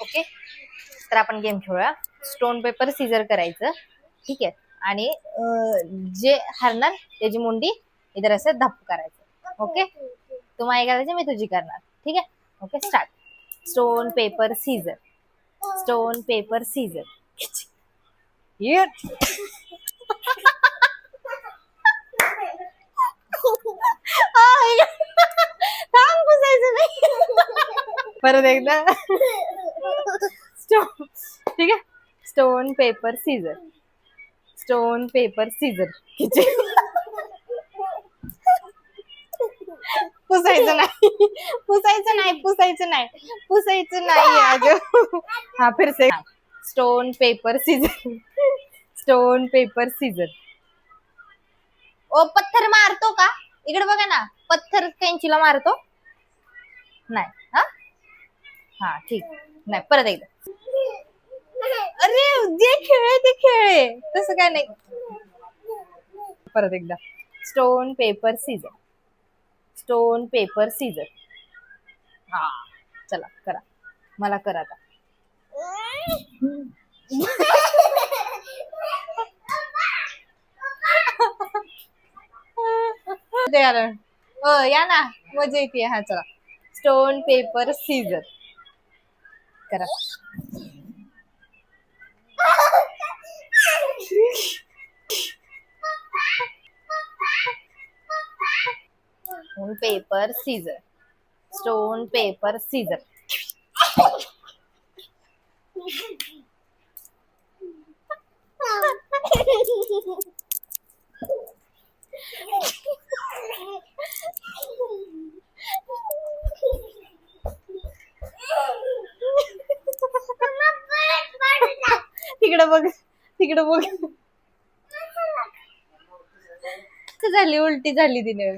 Okay, तर आपण game खेळूया. Stone paper Caesar करायचं, ठीक आहे. आणि जे हरणार त्याची मुंडी इधर असं धप्प करायचं. ओके, तू माझी करायची, मी तुझी करणार. ठीक आहे. Okay, start. Stone paper scissors, stone paper scissors. थांब, पुसायचं नाही. परत एकदा. स्टोन, ठीक आहे. Stone paper scissors, stone paper scissors. पुसायचं नाही, पुसायचं नाही, पुसायचं नाही, पुसायचं नाही अगं. हा, फिर से. Stone paper scissors, stone paper scissors. ओ, पत्थर मारतो का? इकडे बघा ना, पत्थर कैंचीला मारतो नाही. हा हा, ठीक नाही. परत एकदा. अरे, जे खेळ ते खेळ, तसं काय नाही. परत एकदा. Stone paper scissors, stone paper Caesar. हा, चला करा, मला करा आता. या ना, मजा येते. हा, चला. स्टोन पेपर सीझर करा. Stone paper scissors, stone paper Caesar. तिकडे बघ, तिकडे बघ. झाली, उलटी झाली तिने.